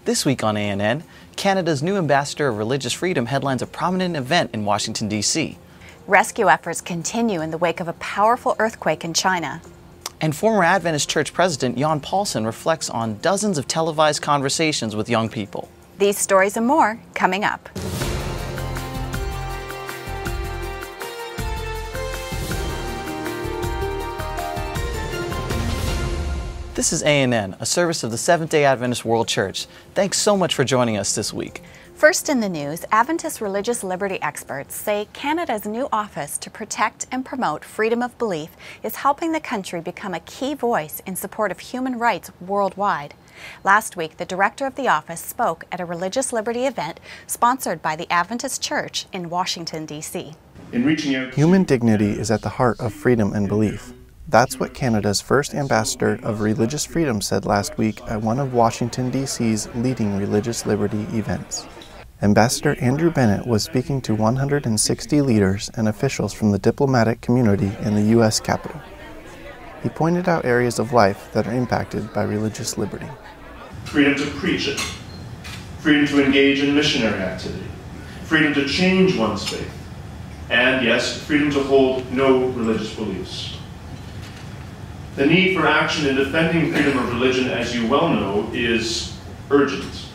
This week on ANN, Canada's new ambassador of religious freedom headlines a prominent event in Washington, D.C. Rescue efforts continue in the wake of a powerful earthquake in China. And former Adventist Church President Jan Paulsen reflects on dozens of televised conversations with young people. These stories and more coming up. This is ANN, a service of the Seventh-day Adventist World Church. Thanks so much for joining us this week. First in the news, Adventist religious liberty experts say Canada's new office to protect and promote freedom of belief is helping the country become a key voice in support of human rights worldwide. Last week, the director of the office spoke at a religious liberty event sponsored by the Adventist Church in Washington, D.C. Human dignity is at the heart of freedom and belief. That's what Canada's first ambassador of religious freedom said last week at one of Washington, D.C.'s leading religious liberty events. Ambassador Andrew Bennett was speaking to 160 leaders and officials from the diplomatic community in the U.S. Capitol. He pointed out areas of life that are impacted by religious liberty. Freedom to preach it, freedom to engage in missionary activity, freedom to change one's faith, and yes, freedom to hold no religious beliefs. The need for action in defending freedom of religion, as you well know, is urgent.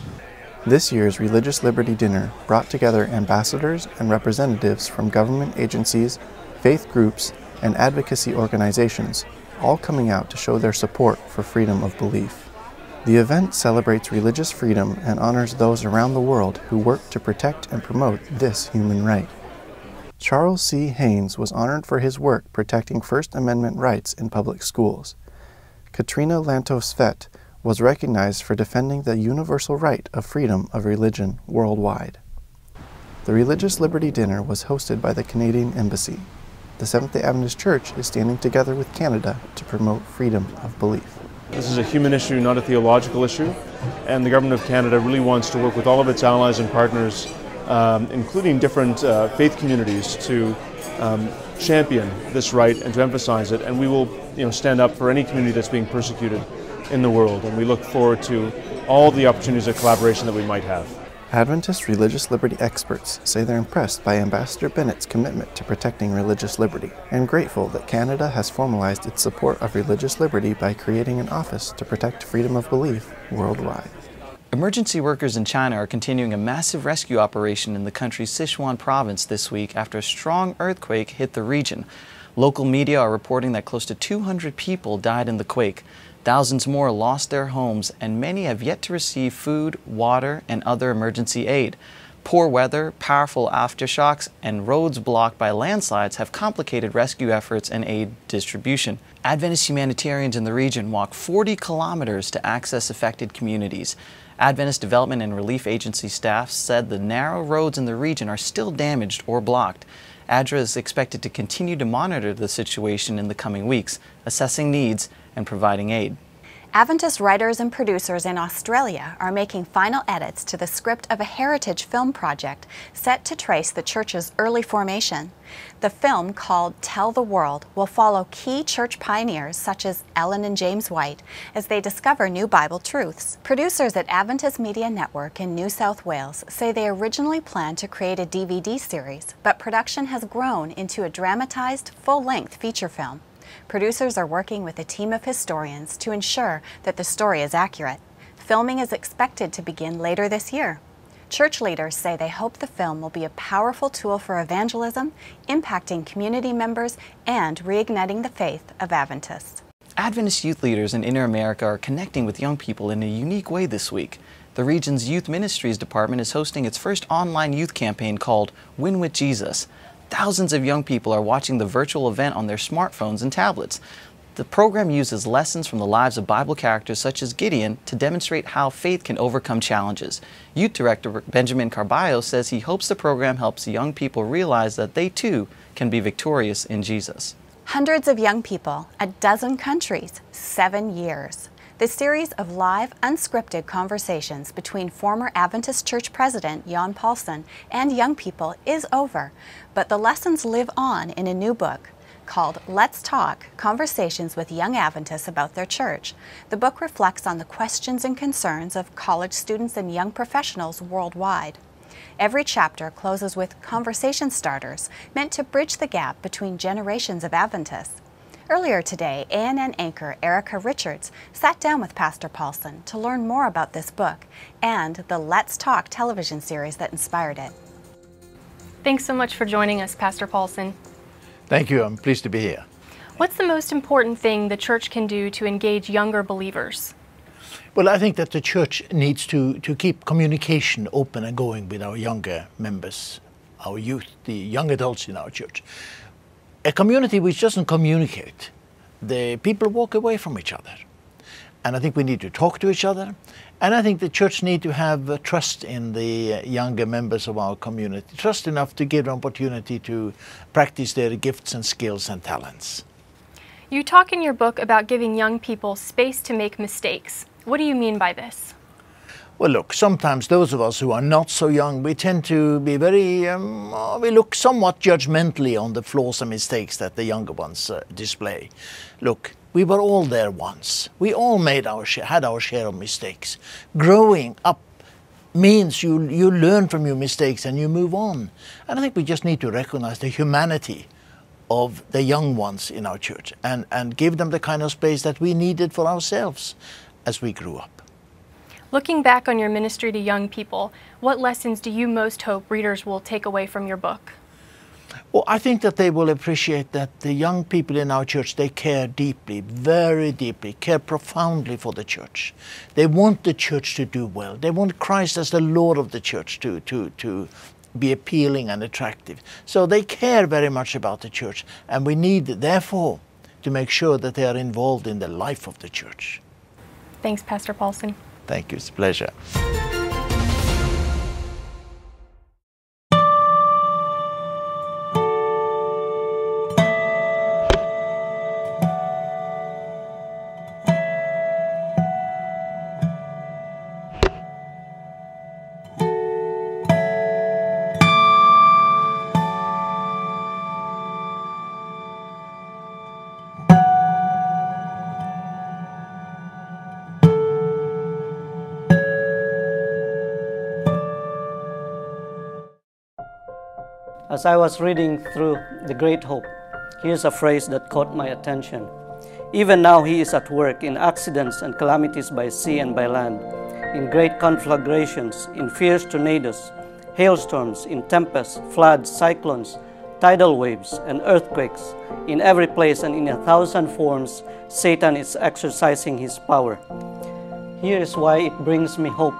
This year's Religious Liberty Dinner brought together ambassadors and representatives from government agencies, faith groups, and advocacy organizations, all coming out to show their support for freedom of belief. The event celebrates religious freedom and honors those around the world who work to protect and promote this human right. Charles C. Haynes was honored for his work protecting First Amendment rights in public schools. Katrina Lantos-Fett was recognized for defending the universal right of freedom of religion worldwide. The Religious Liberty Dinner was hosted by the Canadian Embassy. The Seventh-day Adventist Church is standing together with Canada to promote freedom of belief. This is a human issue, not a theological issue, and the Government of Canada really wants to work with all of its allies and partners, including different faith communities, to champion this right and to emphasize it. And we will, stand up for any community that's being persecuted in the world. And we look forward to all the opportunities of collaboration that we might have. Adventist religious liberty experts say they're impressed by Ambassador Bennett's commitment to protecting religious liberty and grateful that Canada has formalized its support of religious liberty by creating an office to protect freedom of belief worldwide. Emergency workers in China are continuing a massive rescue operation in the country's Sichuan province this week after a strong earthquake hit the region. Local media are reporting that close to 200 people died in the quake. Thousands more lost their homes, and many have yet to receive food, water, and other emergency aid. Poor weather, powerful aftershocks, and roads blocked by landslides have complicated rescue efforts and aid distribution. Adventist humanitarians in the region walk 40 kilometers to access affected communities. Adventist Development and Relief Agency staff said the narrow roads in the region are still damaged or blocked. ADRA is expected to continue to monitor the situation in the coming weeks, assessing needs and providing aid. Adventist writers and producers in Australia are making final edits to the script of a heritage film project set to trace the church's early formation. The film, called Tell the World, will follow key church pioneers such as Ellen and James White as they discover new Bible truths. Producers at Adventist Media Network in New South Wales say they originally planned to create a DVD series, but production has grown into a dramatized, full-length feature film. Producers are working with a team of historians to ensure that the story is accurate. Filming is expected to begin later this year. Church leaders say they hope the film will be a powerful tool for evangelism, impacting community members, and reigniting the faith of Adventists. Adventist youth leaders in Inner America are connecting with young people in a unique way this week. The region's Youth Ministries Department is hosting its first online youth campaign called Win with Jesus. Thousands of young people are watching the virtual event on their smartphones and tablets. The program uses lessons from the lives of Bible characters such as Gideon to demonstrate how faith can overcome challenges. Youth Director Benjamin Carballo says he hopes the program helps young people realize that they too can be victorious in Jesus. Hundreds of young people, a dozen countries, 7 years. The series of live, unscripted conversations between former Adventist Church President Jan Paulsen and young people is over, but the lessons live on in a new book. called Let's Talk, Conversations with Young Adventists About Their Church. The book reflects on the questions and concerns of college students and young professionals worldwide. Every chapter closes with conversation starters meant to bridge the gap between generations of Adventists. Earlier today, ANN anchor Erica Richards sat down with Pastor Paulson to learn more about this book and the Let's Talk television series that inspired it. Thanks so much for joining us, Pastor Paulson. Thank you. I'm pleased to be here. What's the most important thing the church can do to engage younger believers? Well, I think that the church needs to keep communication open and going with our younger members, our youth, the young adults in our church. A community which doesn't communicate, the people walk away from each other. And I think we need to talk to each other. And I think the church needs to have trust in the younger members of our community, trust enough to give them opportunity to practice their gifts and skills and talents. You talk in your book about giving young people space to make mistakes. What do you mean by this? Well, look, sometimes those of us who are not so young, we tend to be we look somewhat judgmentally on the flaws and mistakes that the younger ones display. Look, we were all there once. We all had our share of mistakes. Growing up means you learn from your mistakes and you move on. And I think we just need to recognize the humanity of the young ones in our church and give them the kind of space that we needed for ourselves as we grew up. Looking back on your ministry to young people, what lessons do you most hope readers will take away from your book? Well, I think that they will appreciate that the young people in our church, they care deeply, very deeply, care profoundly for the church. They want the church to do well. They want Christ as the Lord of the church to be appealing and attractive. So they care very much about the church, and we need, therefore, to make sure that they are involved in the life of the church. Thanks, Pastor Paulson. Thank you. It's a pleasure. As I was reading through The Great Hope, here's a phrase that caught my attention. Even now he is at work in accidents and calamities by sea and by land, in great conflagrations, in fierce tornadoes, hailstorms, in tempests, floods, cyclones, tidal waves, and earthquakes. In every place and in 1,000 forms, Satan is exercising his power. Here is why it brings me hope.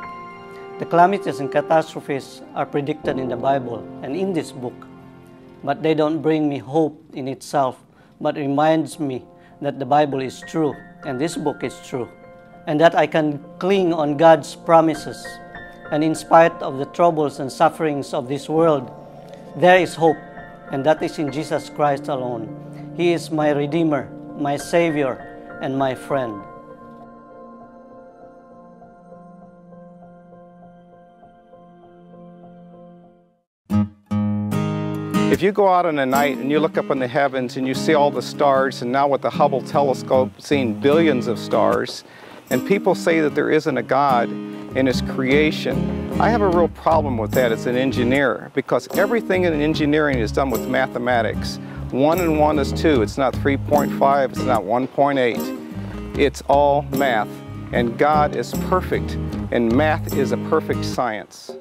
The calamities and catastrophes are predicted in the Bible and in this book, but they don't bring me hope in itself, but reminds me that the Bible is true and this book is true, and that I can cling on God's promises. And in spite of the troubles and sufferings of this world, there is hope, and that is in Jesus Christ alone. He is my Redeemer, my Savior, and my friend. If you go out in the night and you look up in the heavens and you see all the stars, and now with the Hubble telescope seeing billions of stars, and people say that there isn't a God in His creation, I have a real problem with that as an engineer, because everything in engineering is done with mathematics. 1 and 1 is 2, it's not 3.5, it's not 1.8. It's all math, and God is perfect, and math is a perfect science.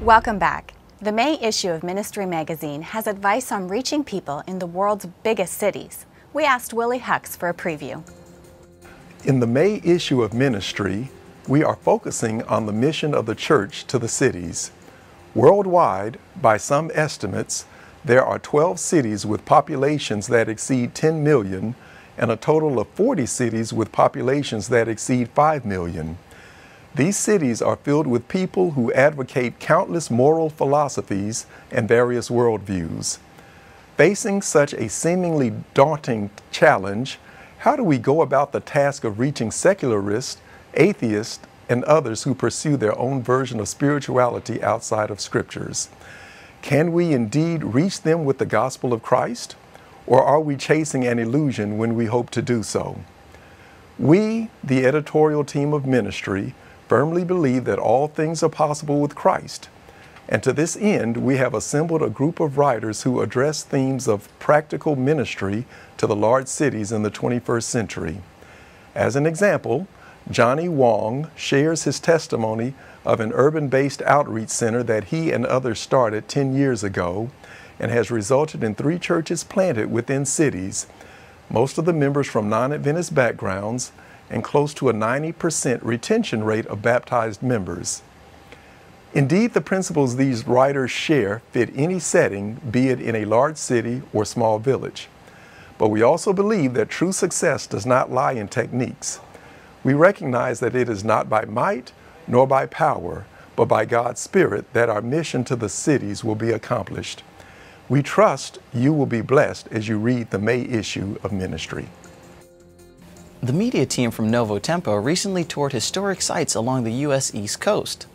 Welcome back. The May issue of Ministry Magazine has advice on reaching people in the world's biggest cities. We asked Willie Hux for a preview. In the May issue of Ministry, we are focusing on the mission of the church to the cities. Worldwide, by some estimates, there are 12 cities with populations that exceed 10 million and a total of 40 cities with populations that exceed 5 million. These cities are filled with people who advocate countless moral philosophies and various worldviews. Facing such a seemingly daunting challenge, how do we go about the task of reaching secularists, atheists, and others who pursue their own version of spirituality outside of scriptures? Can we indeed reach them with the gospel of Christ? Or are we chasing an illusion when we hope to do so? We, the editorial team of Ministry, firmly believe that all things are possible with Christ. And to this end, we have assembled a group of writers who address themes of practical ministry to the large cities in the 21st century. As an example, Johnny Wong shares his testimony of an urban-based outreach center that he and others started 10 years ago and has resulted in 3 churches planted within cities, most of the members from non-Adventist backgrounds, and close to a 90% retention rate of baptized members. Indeed, the principles these writers share fit any setting, be it in a large city or small village. But we also believe that true success does not lie in techniques. We recognize that it is not by might nor by power, but by God's Spirit that our mission to the cities will be accomplished. We trust you will be blessed as you read the May issue of Ministry. The media team from Novo Tempo recently toured historic sites along the U.S. East Coast.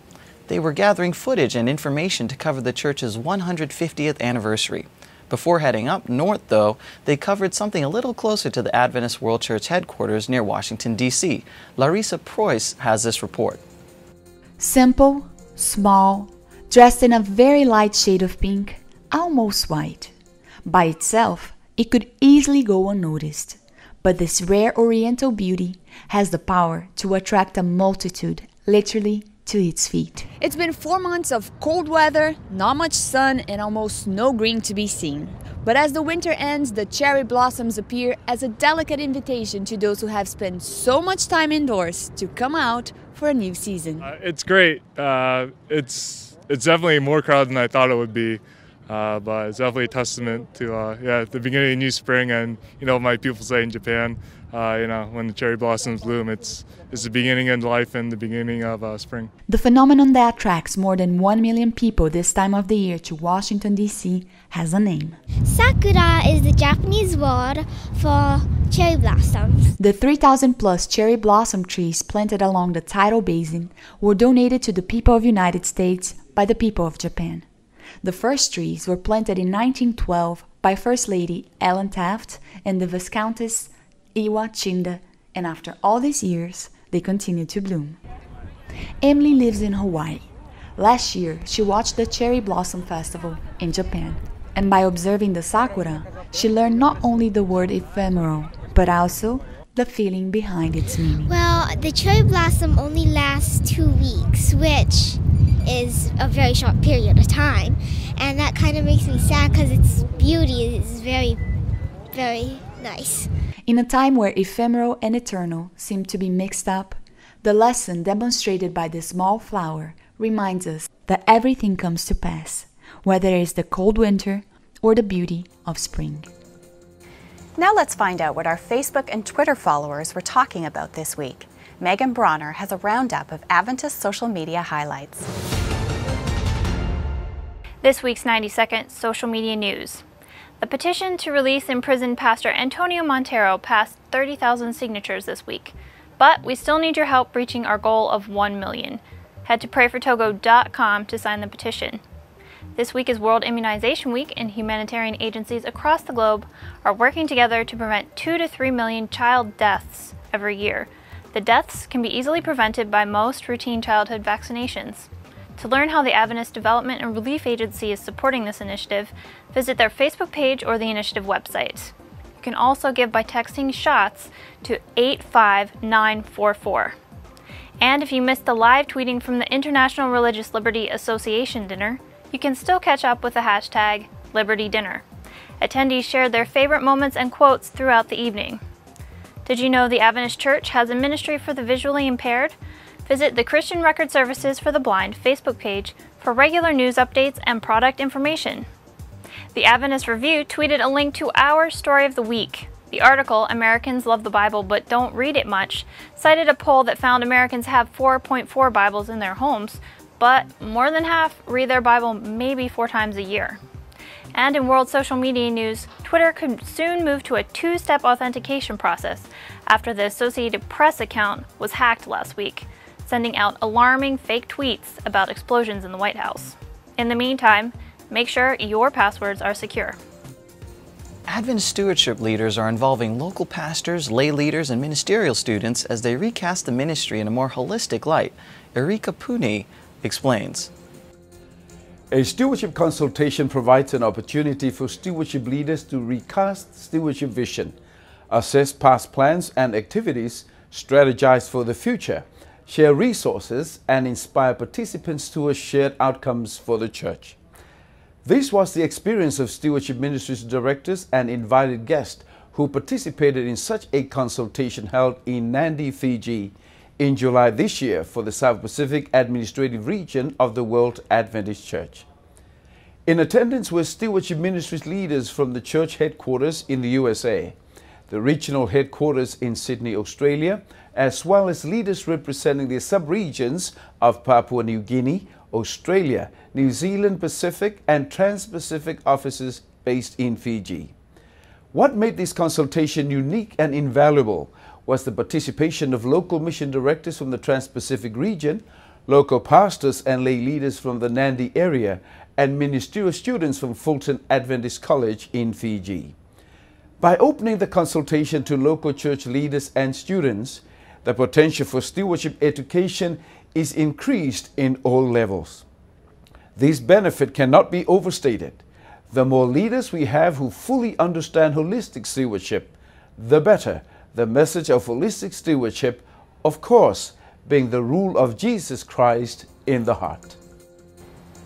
They were gathering footage and information to cover the church's 150th anniversary. Before heading up north, though, they covered something a little closer to the Adventist World Church headquarters near Washington, D.C. Larissa Preuss has this report. Simple, small, dressed in a very light shade of pink, almost white. By itself, it could easily go unnoticed. But this rare Oriental beauty has the power to attract a multitude, literally, to its feet. It's been 4 months of cold weather, not much sun, and almost no green to be seen. But as the winter ends, the cherry blossoms appear as a delicate invitation to those who have spent so much time indoors to come out for a new season. It's great. It's definitely more crowded than I thought it would be. But it's definitely a testament to the beginning of a new spring, and my people say in Japan, when the cherry blossoms bloom, it's the beginning of life and the beginning of spring. The phenomenon that attracts more than 1 million people this time of the year to Washington, D.C. has a name. Sakura is the Japanese word for cherry blossoms. The 3,000 plus cherry blossom trees planted along the tidal basin were donated to the people of the United States by the people of Japan. The first trees were planted in 1912 by First Lady Ellen Taft and the Viscountess Iwa Chinda, and after all these years, they continue to bloom. Emily lives in Hawaii. Last year, she watched the Cherry Blossom Festival in Japan, and by observing the sakura, she learned not only the word ephemeral, but also the feeling behind its meaning. Well, the cherry blossom only lasts 2 weeks, which is a very short period of time, and that kind of makes me sad because its beauty is very, very nice. In a time where ephemeral and eternal seem to be mixed up, the lesson demonstrated by this small flower reminds us that everything comes to pass, whether it is the cold winter or the beauty of spring. Now let's find out what our Facebook and Twitter followers were talking about this week. Megan Bronner has a roundup of Adventist social media highlights. This week's 90-second social media news. The petition to release imprisoned Pastor Antonio Montero passed 30,000 signatures this week, but we still need your help reaching our goal of 1 million. Head to prayfortogo.com to sign the petition. This week is World Immunization Week, and humanitarian agencies across the globe are working together to prevent 2 to 3 million child deaths every year. The deaths can be easily prevented by most routine childhood vaccinations. To learn how the Adventist Development and Relief Agency is supporting this initiative, visit their Facebook page or the initiative website. You can also give by texting SHOTS to 85944. And if you missed the live tweeting from the International Religious Liberty Association dinner, you can still catch up with the hashtag LibertyDinner. Attendees shared their favorite moments and quotes throughout the evening. Did you know the Adventist Church has a ministry for the visually impaired? Visit the Christian Record Services for the Blind Facebook page for regular news updates and product information. The Adventist Review tweeted a link to our Story of the Week. The article, Americans Love the Bible But Don't Read It Much, cited a poll that found Americans have 4.4 Bibles in their homes, but more than half read their Bible maybe 4 times a year. And in world social media news, Twitter could soon move to a 2-step authentication process after the Associated Press account was hacked last week, sending out alarming fake tweets about explosions in the White House. In the meantime, make sure your passwords are secure. Adventist stewardship leaders are involving local pastors, lay leaders, and ministerial students as they recast the ministry in a more holistic light. Erika Puni explains. A stewardship consultation provides an opportunity for stewardship leaders to recast stewardship vision, assess past plans and activities, strategize for the future, share resources, and inspire participants towards shared outcomes for the church. This was the experience of Stewardship Ministries directors and invited guests who participated in such a consultation held in Nadi, Fiji, in July this year for the South Pacific Administrative Region of the World Adventist Church. In attendance were Stewardship Ministries leaders from the church headquarters in the USA, the regional headquarters in Sydney, Australia, as well as leaders representing the sub-regions of Papua New Guinea, Australia, New Zealand Pacific, and Trans-Pacific offices based in Fiji. What made this consultation unique and invaluable was the participation of local mission directors from the Trans-Pacific region, local pastors and lay leaders from the Nadi area, and ministerial students from Fulton Adventist College in Fiji. By opening the consultation to local church leaders and students, the potential for stewardship education is increased in all levels. This benefit cannot be overstated. The more leaders we have who fully understand holistic stewardship, the better the message of holistic stewardship, of course, being the rule of Jesus Christ in the heart.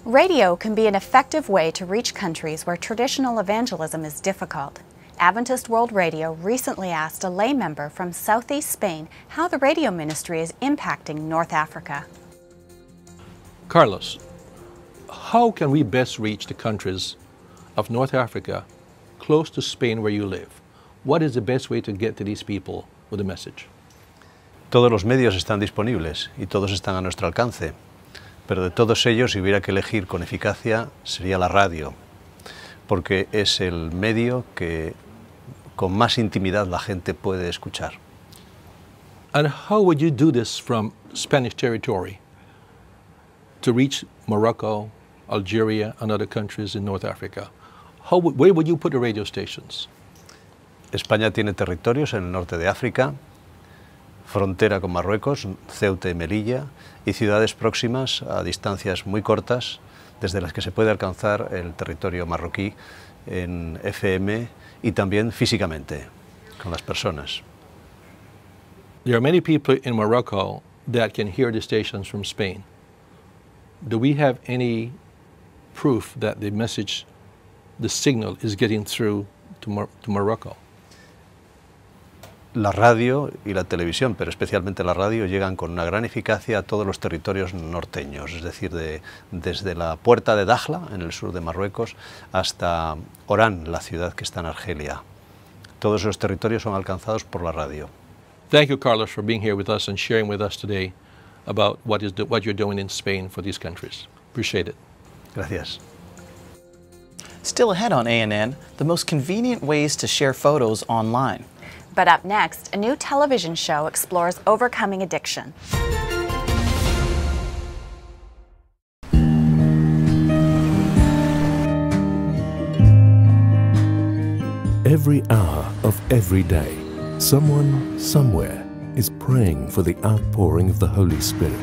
Radio can be an effective way to reach countries where traditional evangelism is difficult. Adventist World Radio recently asked a lay member from southeast Spain how the radio ministry is impacting North Africa. Carlos, how can we best reach the countries of North Africa close to Spain where you live? What is the best way to get to these people with a message? Todos los medios están disponibles y todos están a nuestro alcance, pero de todos ellos, si hubiera que elegir con eficacia, sería la radio, porque es el medio que con más intimidad la gente puede escuchar. And how would you do this from Spanish territory to reach Morocco, Algeria, and other countries in North Africa? Where would you put the radio stations? España tiene territorios en el norte de África, frontera con Marruecos, Ceuta y Melilla, y ciudades próximas a distancias muy cortas desde las que se puede alcanzar el territorio marroquí en FM y también físicamente, con las personas. There are many people in Morocco that can hear the stations from Spain. Do we have any proof that the message, the signal, is getting through to Morocco? La radio y la televisión, pero especialmente la radio, llegan con una gran eficacia a todos los territorios norteños, es decir, desde la puerta de Dakhla, en el sur de Marruecos, hasta Orán, la ciudad que está en Argelia. Todos esos territorios son alcanzados por la radio. Thank you, Carlos, for being here with us and sharing with us today about what you're doing in Spain for these countries. Appreciate it. Gracias. Still ahead on ANN, the most convenient ways to share photos online. But up next, a new television show explores overcoming addiction. Every hour of every day, someone, somewhere, is praying for the outpouring of the Holy Spirit.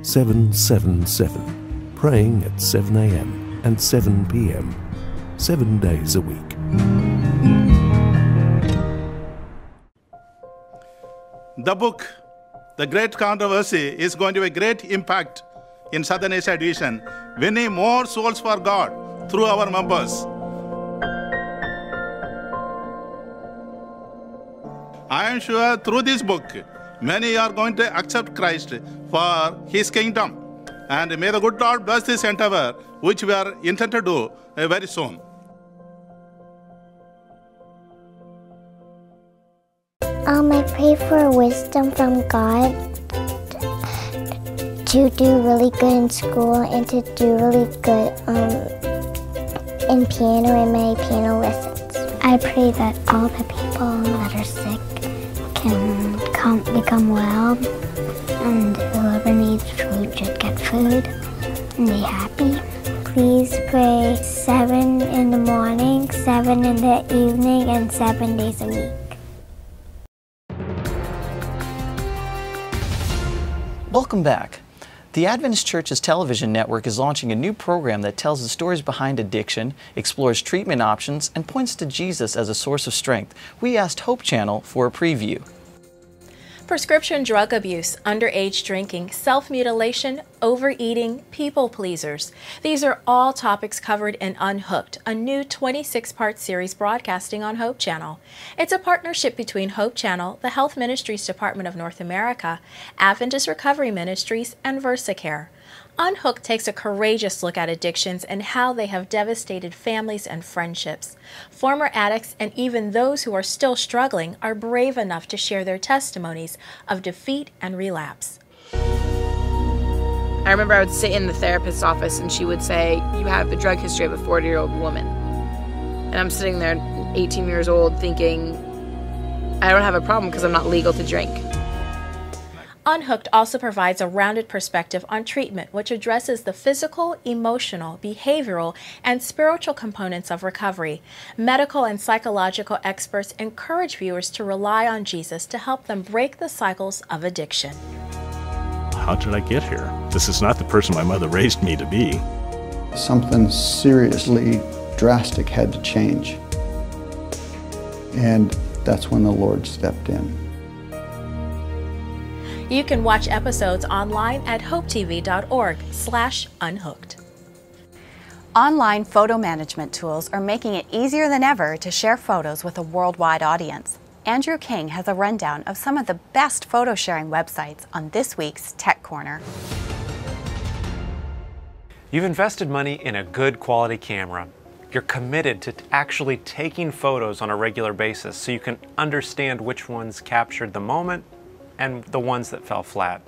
"777", praying at 7 a.m. and 7 p.m., 7 days a week. The book, The Great Controversy, is going to have a great impact in Southern Asia region, winning more souls for God through our members. I am sure through this book, many are going to accept Christ for his kingdom. And may the good Lord bless this endeavor, which we are intent to do very soon. I pray for wisdom from God to do really good in school and to do really good in piano and my piano lessons. I pray that all the people that are sick can become well, and whoever needs food should get food and be happy. Please pray 7 in the morning, 7 in the evening, and 7 days a week. Welcome back. The Adventist Church's television network is launching a new program that tells the stories behind addiction, explores treatment options, and points to Jesus as a source of strength. We asked Hope Channel for a preview. Prescription drug abuse, underage drinking, self-mutilation, overeating, people pleasers. These are all topics covered in Unhooked, a new 26-part series broadcasting on Hope Channel. It's a partnership between Hope Channel, the Health Ministries Department of North America, Adventist Recovery Ministries, and VersaCare. Unhooked takes a courageous look at addictions and how they have devastated families and friendships. Former addicts and even those who are still struggling are brave enough to share their testimonies of defeat and relapse. I remember I would sit in the therapist's office and she would say, "You have the drug history of a 40-year-old woman." And I'm sitting there, 18 years old, thinking, I don't have a problem because I'm not legal to drink. Unhooked also provides a rounded perspective on treatment, which addresses the physical, emotional, behavioral, and spiritual components of recovery. Medical and psychological experts encourage viewers to rely on Jesus to help them break the cycles of addiction. How did I get here? This is not the person my mother raised me to be. Something seriously drastic had to change. And that's when the Lord stepped in. You can watch episodes online at hopetv.org/unhooked. Online photo management tools are making it easier than ever to share photos with a worldwide audience. Andrew King has a rundown of some of the best photo sharing websites on this week's Tech Corner. You've invested money in a good quality camera. You're committed to actually taking photos on a regular basis so you can understand which ones captured the moment and the ones that fell flat.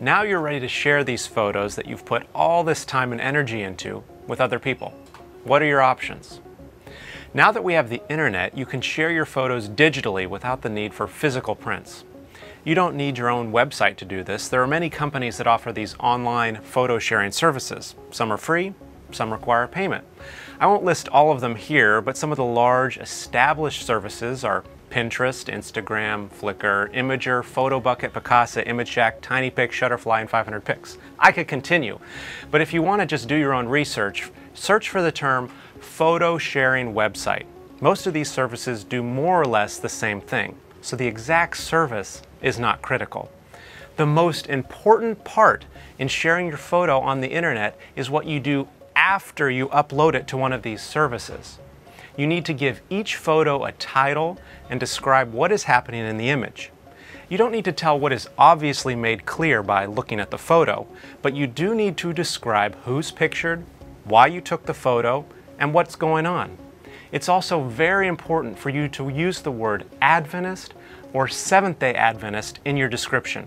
Now you're ready to share these photos that you've put all this time and energy into with other people. What are your options? Now that we have the internet, you can share your photos digitally without the need for physical prints. You don't need your own website to do this. There are many companies that offer these online photo sharing services. Some are free, some require payment. I won't list all of them here, but some of the large established services are Pinterest, Instagram, Flickr, Imager, PhotoBucket, Picasa, ImageJack, TinyPic, Shutterfly, and 500px. I could continue, but if you want to just do your own research, search for the term photo sharing website. Most of these services do more or less the same thing, so the exact service is not critical. The most important part in sharing your photo on the internet is what you do after you upload it to one of these services. You need to give each photo a title and describe what is happening in the image. You don't need to tell what is obviously made clear by looking at the photo, but you do need to describe who's pictured, why you took the photo, and what's going on. It's also very important for you to use the word Adventist or Seventh-day Adventist in your description.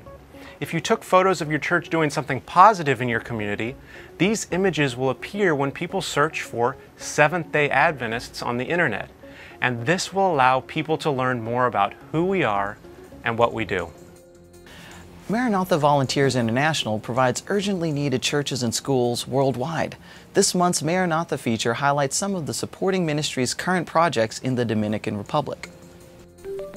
If you took photos of your church doing something positive in your community, these images will appear when people search for Seventh-day Adventists on the internet. And this will allow people to learn more about who we are and what we do. Maranatha Volunteers International provides urgently needed churches and schools worldwide. This month's Maranatha feature highlights some of the supporting ministry's current projects in the Dominican Republic.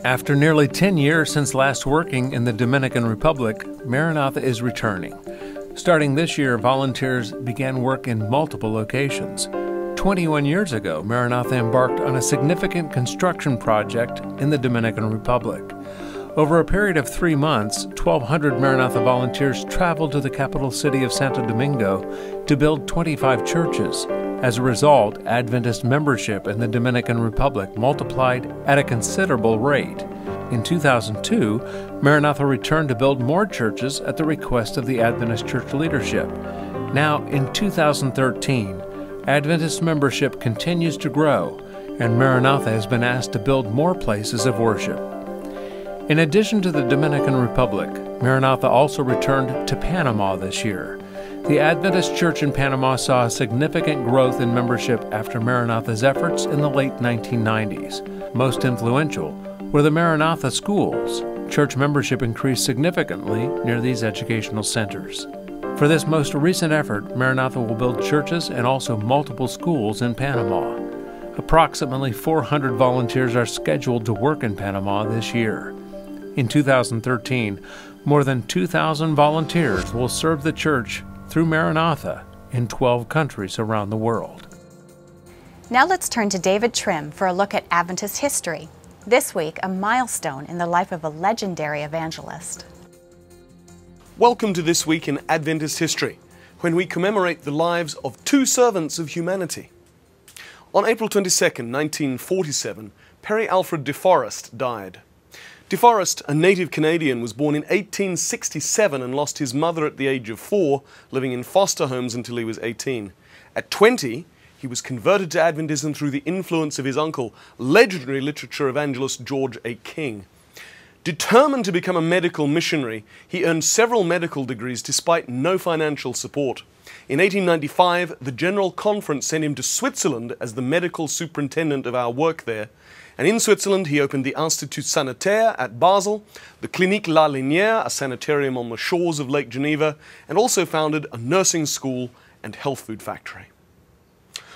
After nearly 10 years since last working in the Dominican Republic, Maranatha is returning. Starting this year, volunteers began work in multiple locations. 21 years ago, Maranatha embarked on a significant construction project in the Dominican Republic. Over a period of 3 months, 1,200 Maranatha volunteers traveled to the capital city of Santo Domingo to build 25 churches. As a result, Adventist membership in the Dominican Republic multiplied at a considerable rate. In 2002, Maranatha returned to build more churches at the request of the Adventist church leadership. Now, in 2013, Adventist membership continues to grow, and Maranatha has been asked to build more places of worship. In addition to the Dominican Republic, Maranatha also returned to Panama this year. The Adventist Church in Panama saw a significant growth in membership after Maranatha's efforts in the late 1990s. Most influential were the Maranatha schools. Church membership increased significantly near these educational centers. For this most recent effort, Maranatha will build churches and also multiple schools in Panama. Approximately 400 volunteers are scheduled to work in Panama this year. In 2013, more than 2,000 volunteers will serve the church through Maranatha in 12 countries around the world. Now let's turn to David Trim for a look at Adventist history. This week, a milestone in the life of a legendary evangelist. Welcome to This Week in Adventist History, when we commemorate the lives of two servants of humanity. On April 22, 1947, Perry Alfred DeForest died. DeForest, a native Canadian, was born in 1867 and lost his mother at the age of 4, living in foster homes until he was 18. At 20, he was converted to Adventism through the influence of his uncle, legendary literature evangelist George A. King. Determined to become a medical missionary, he earned several medical degrees despite no financial support. In 1895, the General Conference sent him to Switzerland as the medical superintendent of our work there. And in Switzerland, he opened the Institut Sanitaire at Basel, the Clinique La Linière, a sanitarium on the shores of Lake Geneva, and also founded a nursing school and health food factory.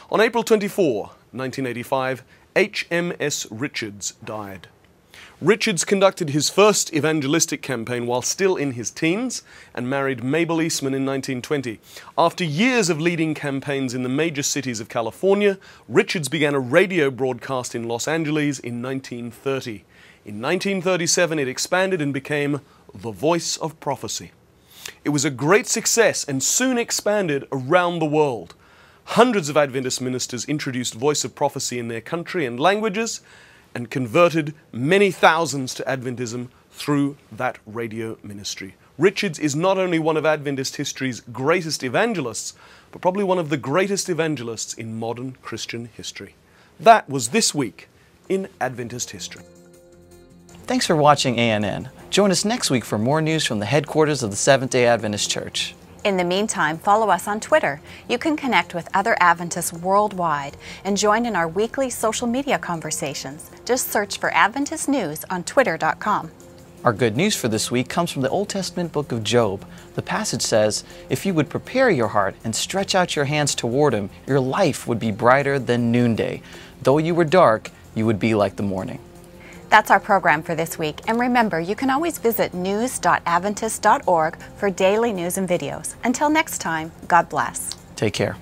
On April 24, 1985, HMS Richards died. Richards conducted his first evangelistic campaign while still in his teens and married Mabel Eastman in 1920. After years of leading campaigns in the major cities of California, Richards began a radio broadcast in Los Angeles in 1930. In 1937, it expanded and became the Voice of Prophecy. It was a great success and soon expanded around the world. Hundreds of Adventist ministers introduced Voice of Prophecy in their country and languages, and converted many thousands to Adventism through that radio ministry. Richards is not only one of Adventist history's greatest evangelists, but probably one of the greatest evangelists in modern Christian history. That was This Week in Adventist History. Thanks for watching ANN. Join us next week for more news from the headquarters of the Seventh-day Adventist Church. In the meantime, follow us on Twitter. You can connect with other Adventists worldwide and join in our weekly social media conversations. Just search for Adventist News on twitter.com. Our good news for this week comes from the Old Testament book of Job. The passage says, "If you would prepare your heart and stretch out your hands toward him, your life would be brighter than noonday. Though you were dark, you would be like the morning." That's our program for this week. And remember, you can always visit news.adventist.org for daily news and videos. Until next time, God bless. Take care.